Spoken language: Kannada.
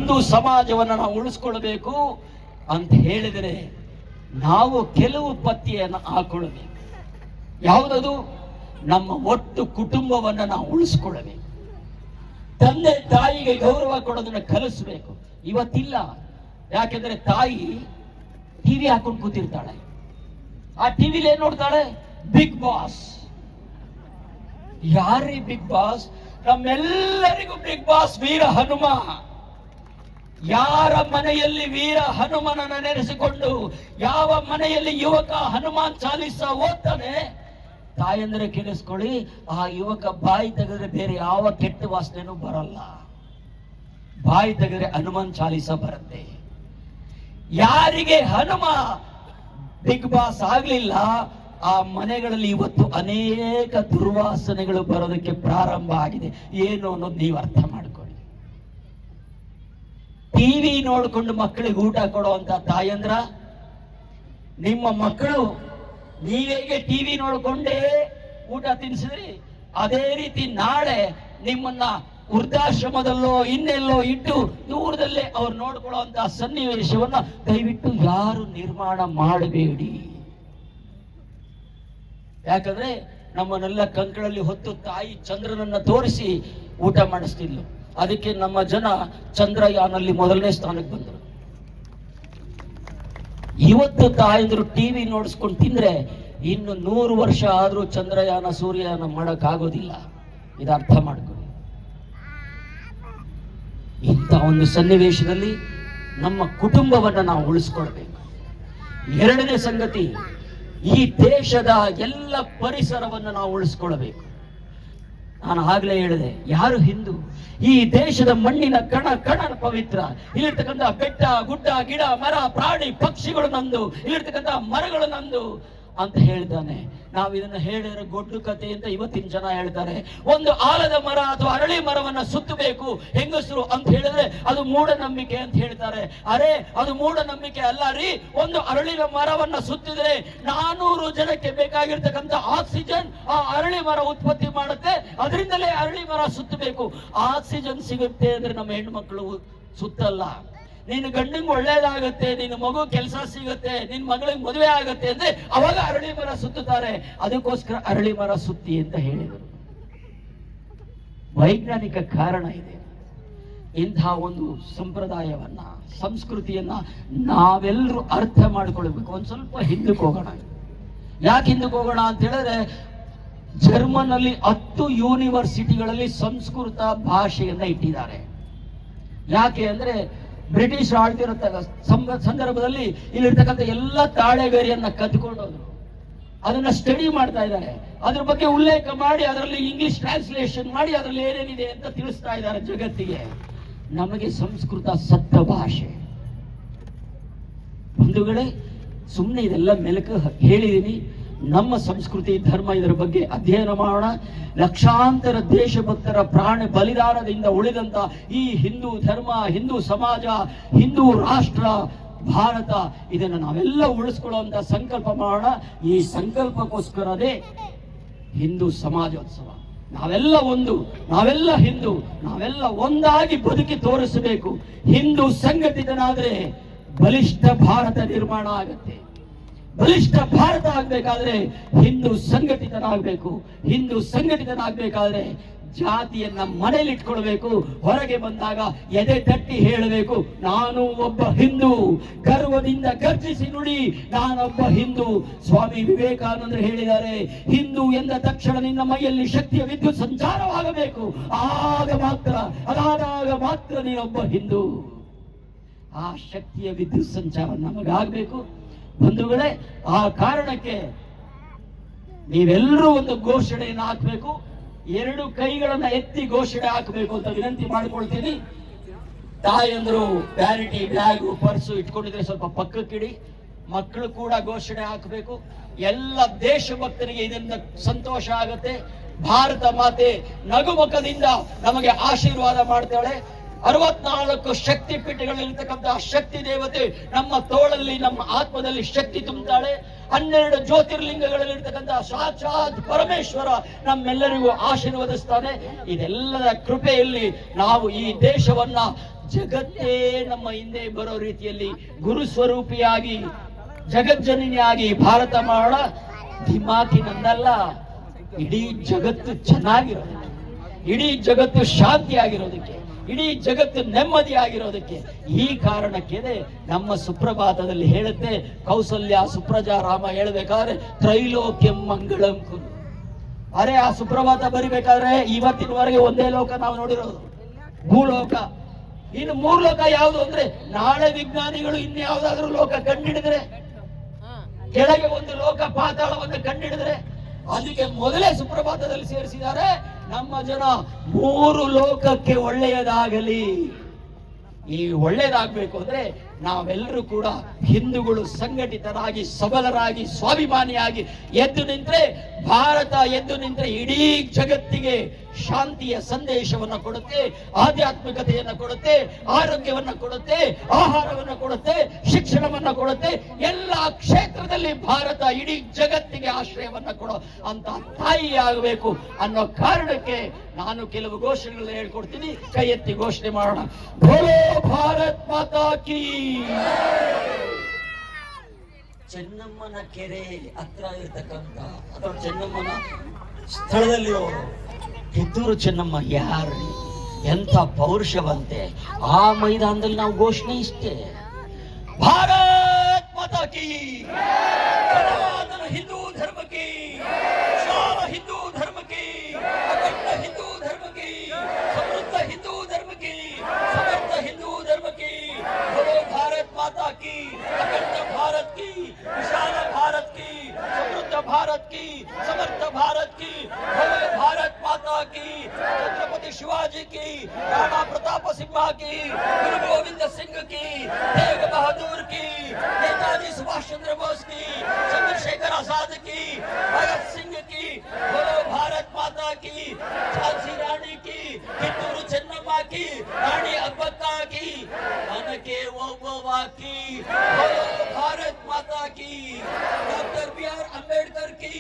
ಹಿಂದೂ ಸಮಾಜವನ್ನು ನಾವು ಉಳಿಸ್ಕೊಳ್ಬೇಕು ಅಂತ ಹೇಳಿದರೆ ನಾವು ಕೆಲವು ಪತ್ತೆಯನ್ನು ಹಾಕೊಳ್ಳಬೇಕು. ಯಾವುದದು? ನಮ್ಮ ಒಟ್ಟು ಕುಟುಂಬವನ್ನು ನಾವು ಉಳಿಸ್ಕೊಳ್ಬೇಕು. ತಂದೆ ತಾಯಿಗೆ ಗೌರವ ಕೊಡೋದನ್ನ ಕಲಿಸ್ಬೇಕು. ಇವತ್ತಿಲ್ಲ. ಯಾಕೆಂದ್ರೆ ತಾಯಿ ಟಿವಿ ಹಾಕೊಂಡು ಕೂತಿರ್ತಾಳೆ. ಆ ಟಿವಿಲಿ ಏನ್ ನೋಡ್ತಾಳೆ? Big boss. ಯಾರೀ ಬಿಗ್ ಬಾಸ್? ನಮ್ಮೆಲ್ಲರಿಗೂ ಬಿಗ್ ಬಾಸ್ ವೀರ ಹನುಮ. ಯಾರ ಮನೆಯಲ್ಲಿ ವೀರ ಹನುಮನನ್ನ ನೆನೆಸಿಕೊಂಡು ಯಾವ ಮನೆಯಲ್ಲಿ ಯುವಕ ಹನುಮಾನ್ ಚಾಲೀಸ ಓದ್ತಾನೆ, ತಾಯಂದ್ರೆ ಕೇಳಿಸ್ಕೊಳ್ಳಿ, ಆ ಯುವಕ ಬಾಯಿ ತೆಗೆದ್ರೆ ಬೇರೆ ಯಾವ ಕೆಟ್ಟ ವಾಸನೆನೂ ಬರಲ್ಲ. ಬಾಯಿ ತೆಗೆದ್ರೆ ಹನುಮಾನ್ ಚಾಲೀಸ ಬರುತ್ತೆ. ಯಾರಿಗೆ ಹನುಮ ಬಿಗ್ ಬಾಸ್ ಆಗ್ಲಿಲ್ಲ, ಆ ಮನೆಗಳಲ್ಲಿ ಇವತ್ತು ಅನೇಕ ದುರ್ವಾಸನೆಗಳು ಬರೋದಕ್ಕೆ ಪ್ರಾರಂಭ ಆಗಿದೆ. ಏನು ಅನ್ನೋದು ನೀವು ಅರ್ಥ ಮಾಡ್ಕೊಳ್ಳಿ. ಟಿವಿ ನೋಡಿಕೊಂಡು ಮಕ್ಕಳಿಗೆ ಊಟ ಕೊಡುವಂತ ತಾಯಂದ್ರ, ನಿಮ್ಮ ಮಕ್ಕಳು ನೀವೇಗೆ ಟಿವಿ ನೋಡ್ಕೊಂಡೇ ಊಟ ತಿನ್ಸಿದ್ರಿ, ಅದೇ ರೀತಿ ನಾಳೆ ನಿಮ್ಮನ್ನ ವೃದ್ಧಾಶ್ರಮದಲ್ಲೋ ಇನ್ನೆಲ್ಲೋ ಇಟ್ಟು ದೂರದಲ್ಲೇ ಅವ್ರು ನೋಡ್ಕೊಳ್ಳುವಂತಹ ಸನ್ನಿವೇಶವನ್ನ ದಯವಿಟ್ಟು ಯಾರು ನಿರ್ಮಾಣ ಮಾಡಬೇಡಿ. ಯಾಕಂದ್ರೆ ನಮ್ಮನ್ನೆಲ್ಲ ಕಂಕಳಲ್ಲಿ ಹೊತ್ತು ತಾಯಿ ಚಂದ್ರನನ್ನ ತೋರಿಸಿ ಊಟ ಮಾಡಿಸ್ತಿದ್ಲು. ಅದಕ್ಕೆ ನಮ್ಮ ಜನ ಚಂದ್ರಯಾನಲ್ಲಿ ಮೊದಲನೇ ಸ್ಥಾನಕ್ಕೆ ಬಂದರು. ಇವತ್ತು ತಾಯಂದ್ರು ಟಿವಿ ನೋಡಿಸ್ಕೊಂಡು ತಿಂದ್ರೆ ಇನ್ನು 100 ವರ್ಷ ಆದ್ರೂ ಚಂದ್ರಯಾನ ಸೂರ್ಯಯಾನ ಮಾಡಕ್ ಆಗೋದಿಲ್ಲ. ಇದು ಅರ್ಥ ಮಾಡ್ಕೊಳ್ಳಿ. ಇಂಥ ಒಂದು ಸನ್ನಿವೇಶದಲ್ಲಿ ನಮ್ಮ ಕುಟುಂಬವನ್ನ ನಾವು ಉಳಿಸ್ಕೊಳ್ಬೇಕು. ಎರಡನೇ ಸಂಗತಿ, ಈ ದೇಶದ ಎಲ್ಲ ಪರಿಸರವನ್ನು ನಾವು ಉಳಿಸ್ಕೊಳ್ಬೇಕು. ನಾನು ಆಗ್ಲೇ ಹೇಳಿದೆ, ಯಾರು ಹಿಂದೂ? ಈ ದೇಶದ ಮಣ್ಣಿನ ಕಣ ಕಣ ಪವಿತ್ರ. ಇಲ್ಲಿರ್ತಕ್ಕಂಥ ಬೆಟ್ಟ ಗುಡ್ಡ ಗಿಡ ಮರ ಪ್ರಾಣಿ ಪಕ್ಷಿಗಳು ನಂದು, ಇಲ್ಲಿರ್ತಕ್ಕಂಥ ಮರಗಳು ನಂದು ಅಂತ ಹೇಳ್ತಾನೆ. ನಾವು ಇದನ್ನ ಹೇಳಿದ್ರೆ ಗೊಡ್ಡು ಕತೆ ಅಂತ ಇವತ್ತಿನ ಜನ ಹೇಳ್ತಾರೆ. ಒಂದು ಆಲದ ಮರ ಅಥವಾ ಅರಳಿ ಮರವನ್ನ ಸುತ್ತಬೇಕು ಹೆಂಗಸರು ಅಂತ ಹೇಳಿದ್ರೆ ಅದು ಮೂಢನಂಬಿಕೆ ಅಂತ ಹೇಳ್ತಾರೆ. ಅರೆ, ಅದು ಮೂಢನಂಬಿಕೆ ಅಲ್ಲ ರೀ. ಒಂದು ಅರಳಿನ ಮರವನ್ನ ಸುತ್ತಿದ್ರೆ 400 ಜನಕ್ಕೆ ಬೇಕಾಗಿರ್ತಕ್ಕಂಥ ಆಕ್ಸಿಜನ್ ಆ ಅರಳಿ ಮರ ಉತ್ಪತ್ತಿ ಮಾಡುತ್ತೆ. ಅದರಿಂದಲೇ ಅರಳಿ ಮರ ಸುತ್ತಬೇಕು. ಆಕ್ಸಿಜನ್ ಸಿಗುತ್ತೆ ಅಂದ್ರೆ ನಮ್ಮ ಹೆಣ್ಮಕ್ಳು ಸುತ್ತಲ್ಲ. ನಿನ್ನ ಗಂಡಿಗೆ ಒಳ್ಳೇದಾಗುತ್ತೆ, ನಿನ್ನ ಮಗು ಕೆಲಸ ಸಿಗುತ್ತೆ, ನಿನ್ನ ಮಗಳಿಗೆ ಮದುವೆ ಆಗುತ್ತೆ ಅಂದ್ರೆ ಅವಾಗ ಅರಳಿ ಮರ ಸುತ್ತುತ್ತಾರೆ. ಅದಕ್ಕೋಸ್ಕರ ಅರಳಿ ಮರ ಸುತ್ತಿ ಅಂತ ಹೇಳಿದರು. ವೈಜ್ಞಾನಿಕ ಕಾರಣ ಇದೆ. ಇಂತಹ ಒಂದು ಸಂಪ್ರದಾಯವನ್ನ ಸಂಸ್ಕೃತಿಯನ್ನ ನಾವೆಲ್ಲರೂ ಅರ್ಥ ಮಾಡ್ಕೊಳ್ಬೇಕು. ಒಂದ್ ಸ್ವಲ್ಪ ಹಿಂದಕ್ಕೆ ಹೋಗೋಣ. ಯಾಕೆ ಹಿಂದಕ್ಕೆ ಹೋಗೋಣ ಅಂತ ಹೇಳಿದ್ರೆ, ಜರ್ಮನ್ ಅಲ್ಲಿ 10 ಯೂನಿವರ್ಸಿಟಿಗಳಲ್ಲಿ ಸಂಸ್ಕೃತ ಭಾಷೆಯನ್ನ ಇಟ್ಟಿದ್ದಾರೆ. ಯಾಕೆ ಅಂದ್ರೆ ಬ್ರಿಟಿಷ್ ಆಳ್ತಿರೋ ಸಂದರ್ಭದಲ್ಲಿ ಇಲ್ಲಿರ್ತಕ್ಕಂಥ ಎಲ್ಲ ತಾಳೆಗರಿಯನ್ನ ಕದ್ಕೊಂಡು ಹೋದ್ರು. ಅದನ್ನ ಸ್ಟಡಿ ಮಾಡ್ತಾ ಇದ್ದಾರೆ. ಅದ್ರ ಬಗ್ಗೆ ಉಲ್ಲೇಖ ಮಾಡಿ ಅದರಲ್ಲಿ ಇಂಗ್ಲಿಷ್ ಟ್ರಾನ್ಸ್ಲೇಷನ್ ಮಾಡಿ ಅದರಲ್ಲಿ ಏನೇನಿದೆ ಅಂತ ತಿಳಿಸ್ತಾ ಇದ್ದಾರೆ ಜಗತ್ತಿಗೆ. ನಮಗೆ ಸಂಸ್ಕೃತ ಸತ್ತ ಭಾಷೆ. ಬಂಧುಗಳೇ, ಸುಮ್ಮನೆ ಇದೆಲ್ಲ ಮೆಲುಕು ಹೇಳಿದೀನಿ. ನಮ್ಮ ಸಂಸ್ಕೃತಿ ಧರ್ಮ ಇದರ ಬಗ್ಗೆ ಅಧ್ಯಯನ ಮಾಡೋಣ. ಲಕ್ಷಾಂತರ ದೇಶಭಕ್ತರ ಪ್ರಾಣ ಬಲಿದಾನದಿಂದ ಉಳಿದಂತ ಈ ಹಿಂದೂ ಧರ್ಮ, ಹಿಂದೂ ಸಮಾಜ, ಹಿಂದೂ ರಾಷ್ಟ್ರ ಭಾರತ, ಇದನ್ನು ನಾವೆಲ್ಲ ಉಳಿಸ್ಕೊಳ್ಳುವಂತ ಸಂಕಲ್ಪ ಮಾಡೋಣ. ಈ ಸಂಕಲ್ಪಕ್ಕೋಸ್ಕರನೇ ಹಿಂದೂ ಸಮಾಜೋತ್ಸವ. ನಾವೆಲ್ಲ ಒಂದು, ನಾವೆಲ್ಲ ಹಿಂದೂ, ನಾವೆಲ್ಲ ಒಂದಾಗಿ ಬದುಕಿ ತೋರಿಸಬೇಕು. ಹಿಂದೂ ಸಂಘಟಿತನಾದ್ರೆ ಬಲಿಷ್ಠ ಭಾರತ ನಿರ್ಮಾಣ ಆಗತ್ತೆ. ಬಲಿಷ್ಠ ಭಾರತ ಆಗ್ಬೇಕಾದ್ರೆ ಹಿಂದೂ ಸಂಘಟಿತನಾಗಬೇಕು. ಹಿಂದೂ ಸಂಘಟಿತನಾಗಬೇಕಾದ್ರೆ ಜಾತಿಯನ್ನ ಮನೇಲಿ ಇಟ್ಕೊಳ್ಬೇಕು. ಹೊರಗೆ ಬಂದಾಗ ಎದೆ ತಟ್ಟಿ ಹೇಳಬೇಕು, ನಾನು ಒಬ್ಬ ಹಿಂದೂ. ಗರ್ವದಿಂದ ಗರ್ಜಿಸಿ ನುಡಿ, ನಾನೊಬ್ಬ ಹಿಂದೂ. ಸ್ವಾಮಿ ವಿವೇಕಾನಂದರು ಹೇಳಿದ್ದಾರೆ, ಹಿಂದೂ ಎಂದ ತಕ್ಷಣ ನಿನ್ನ ಮೈಯಲ್ಲಿ ಶಕ್ತಿಯ ವಿದ್ಯುತ್ ಸಂಚಾರವಾಗಬೇಕು. ಅದಾದಾಗ ಮಾತ್ರ ನೀನೊಬ್ಬ ಹಿಂದೂ. ಆ ಶಕ್ತಿಯ ವಿದ್ಯುತ್ ಸಂಚಾರ ನಮಗಾಗಬೇಕು. ಬಂಧುಗಳೇ, ಆ ಕಾರಣಕ್ಕೆ ನೀವೆಲ್ಲರೂ ಒಂದು ಘೋಷಣೆಯನ್ನು ಹಾಕಬೇಕು. 2 ಕೈಗಳನ್ನ ಎತ್ತಿ ಘೋಷಣೆ ಹಾಕಬೇಕು ಅಂತ ವಿನಂತಿ ಮಾಡಿಕೊಳ್ತೀನಿ. ತಾಯಂದ್ರು ವ್ಯಾನಿಟಿ ಬ್ಯಾಗು ಪರ್ಸು ಇಟ್ಕೊಂಡಿದ್ರೆ ಸ್ವಲ್ಪ ಪಕ್ಕಕ್ಕಿಡಿ. ಮಕ್ಕಳು ಕೂಡ ಘೋಷಣೆ ಹಾಕಬೇಕು. ಎಲ್ಲ ದೇಶಭಕ್ತರಿಗೆ ಇದರಿಂದ ಸಂತೋಷ ಆಗುತ್ತೆ. ಭಾರತ ಮಾತೆ ನಗುಮುಖದಿಂದ ನಮಗೆ ಆಶೀರ್ವಾದ ಮಾಡ್ತಾಳೆ. 64 ಶಕ್ತಿ ಪೀಠಗಳಿರ್ತಕ್ಕಂತಹ ಶಕ್ತಿ ದೇವತೆ ನಮ್ಮ ತೋಳಲ್ಲಿ, ನಮ್ಮ ಆತ್ಮದಲ್ಲಿ ಶಕ್ತಿ ತುಂಬುತ್ತಾಳೆ. 12 ಜ್ಯೋತಿರ್ಲಿಂಗಗಳಲ್ಲಿರ್ತಕ್ಕಂತಹ ಸಾಕ್ಷಾತ್ ಪರಮೇಶ್ವರ ನಮ್ಮೆಲ್ಲರಿಗೂ ಆಶೀರ್ವದಿಸ್ತಾನೆ. ಇದೆಲ್ಲದ ಕೃಪೆಯಲ್ಲಿ ನಾವು ಈ ದೇಶವನ್ನ ಜಗತ್ತೇ ನಮ್ಮ ಹಿಂದೆ ಬರೋ ರೀತಿಯಲ್ಲಿ ಗುರು ಸ್ವರೂಪಿಯಾಗಿ ಜಗಜ್ಜನನಿಯಾಗಿ ಭಾರತ ಮಾಡ ದಿಮಾಕಿನಂದಲ್ಲ, ಇಡೀ ಜಗತ್ತು ಚೆನ್ನಾಗಿರೋದಕ್ಕೆ, ಇಡೀ ಜಗತ್ತು ಶಾಂತಿಯಾಗಿರೋದಕ್ಕೆ, ಇಡೀ ಜಗತ್ತು ನೆಮ್ಮದಿಯಾಗಿರೋದಕ್ಕೆ ಈ ಕಾರಣಕ್ಕೆ ನಮ್ಮ ಸುಪ್ರಭಾತದಲ್ಲಿ ಹೇಳುತ್ತೆ, ಕೌಸಲ್ಯ ಸುಪ್ರಜಾ ರಾಮ ಹೇಳಬೇಕಾದ್ರೆ ತ್ರೈಲೋಕ್ಯಂ ಮಂಗಳಂ ಕುರು. ಅರೆ ಆ ಸುಪ್ರಭಾತ ಬರಿಬೇಕಾದ್ರೆ ಇವತ್ತಿನವರೆಗೆ ಒಂದೇ ಲೋಕ ನಾವು ನೋಡಿರೋದು, ಭೂಲೋಕ. ಇನ್ನು ಮೂರು ಲೋಕ ಯಾವುದು ಅಂದ್ರೆ ನಾಳೆ ವಿಜ್ಞಾನಿಗಳು ಇನ್ಯಾವುದಾದ್ರೂ ಲೋಕ ಕಂಡಿಡಿದ್ರೆ, ಕೆಳಗೆ ಒಂದು ಲೋಕ ಪಾತಾಳವನ್ನು ಕಂಡಿಡಿದ್ರೆ, ಅದಕ್ಕೆ ಮೊದಲೇ ಸುಪ್ರಭಾತದಲ್ಲಿ ಸೇರಿಸಿದ್ದಾರೆ ನಮ್ಮ ಜನ ಮೂರು ಲೋಕಕ್ಕೆ ಒಳ್ಳೆಯದಾಗಲಿ. ಈ ಒಳ್ಳೆಯದಾಗಬೇಕು ಅಂದ್ರೆ ನಾವೆಲ್ಲರೂ ಕೂಡ ಹಿಂದೂಗಳು ಸಂಘಟಿತರಾಗಿ ಸಬಲರಾಗಿ ಸ್ವಾಭಿಮಾನಿಯಾಗಿ ಎದ್ದು ನಿಂತ್ರೆ, ಭಾರತ ಎದ್ದು ನಿಂತ್ರೆ ಇಡೀ ಜಗತ್ತಿಗೆ ಶಾಂತಿಯ ಸಂದೇಶವನ್ನು ಕೊಡುತ್ತೆ, ಆಧ್ಯಾತ್ಮಿಕತೆಯನ್ನು ಕೊಡುತ್ತೆ, ಆರೋಗ್ಯವನ್ನು ಕೊಡುತ್ತೆ, ಆಹಾರವನ್ನು ಕೊಡುತ್ತೆ, ಶಿಕ್ಷಣವನ್ನು ಕೊಡುತ್ತೆ. ಎಲ್ಲ ಕ್ಷೇತ್ರದಲ್ಲಿ ಭಾರತ ಇಡೀ ಜಗತ್ತಿಗೆ ಆಶ್ರಯವನ್ನು ಕೊಡೋ ಅಂತ ತಾಯಿ ಆಗಬೇಕು ಅನ್ನೋ ಕಾರಣಕ್ಕೆ ನಾನು ಕೆಲವು ಘೋಷಣೆಗಳನ್ನ ಹೇಳ್ಕೊಡ್ತೀನಿ. ಕೈ ಎತ್ತಿ ಘೋಷಣೆ ಮಾಡೋಣ. ಬೋಲೋ ಭಾರತ್ ಮಾತಾ ಕೀ. ಚೆನ್ನಮ್ಮನ ಕೆರೆ ಹತ್ರ ಇರ್ತಕ್ಕಂಥ ಅಥವಾ ಚೆನ್ನಮ್ಮನ ಸ್ಥಳದಲ್ಲಿ ಕಿತ್ತೂರು ಚೆನ್ನಮ್ಮ ಯಾರು, ಎಂಥ ಪೌರುಷವಂತೆ. ಆ ಮೈದಾನದಲ್ಲಿ ನಾವು ಘೋಷಣೆ ಇಷ್ಟೇ, ಭಾರತ್ ಮಾತಾ ಕೀ, ಸನಾತನ ಹಿಂದೂ ಧರ್ಮ ಕೀ, ವಿಶಾಲ ಹಿಂದೂ ಧರ್ಮ ಕೀ, ಅಖಂಡ ಹಿಂದೂ ಧರ್ಮ ಕೀ, ಸಮೃದ್ಧ ಹಿಂದೂ ಧರ್ಮ ಕೀ, ಸಮರ್ಥ ಹಿಂದೂ ಧರ್ಮ ಕೀ. बोलो भारत माता की, अखंड भारत की, विशाल भारत की, समृद्ध भारत की, समर्थ भारत की. बोलो भारत माता की. छत्रपति शिवाजी की, राणा प्रताप सिंह की, गुरु गोविंद सिंह की, तेग बहादुर की, नेताजी सुभाष चंद्र बोस की, चंद्रशेखर आजाद की, भगत सिंह की. बोलो भारत माता की. झांसी रानी की, ಕಿತ್ತೂರು ಚೆನ್ನಮ್ಮ की, ರಾಣಿ ಅಬ್ಬಕ್ಕ की, ನನಗೆ ಒಬ್ಬವ की. बोलो भारत माता की. डॉक्टर बी आर अम्बेडकर की.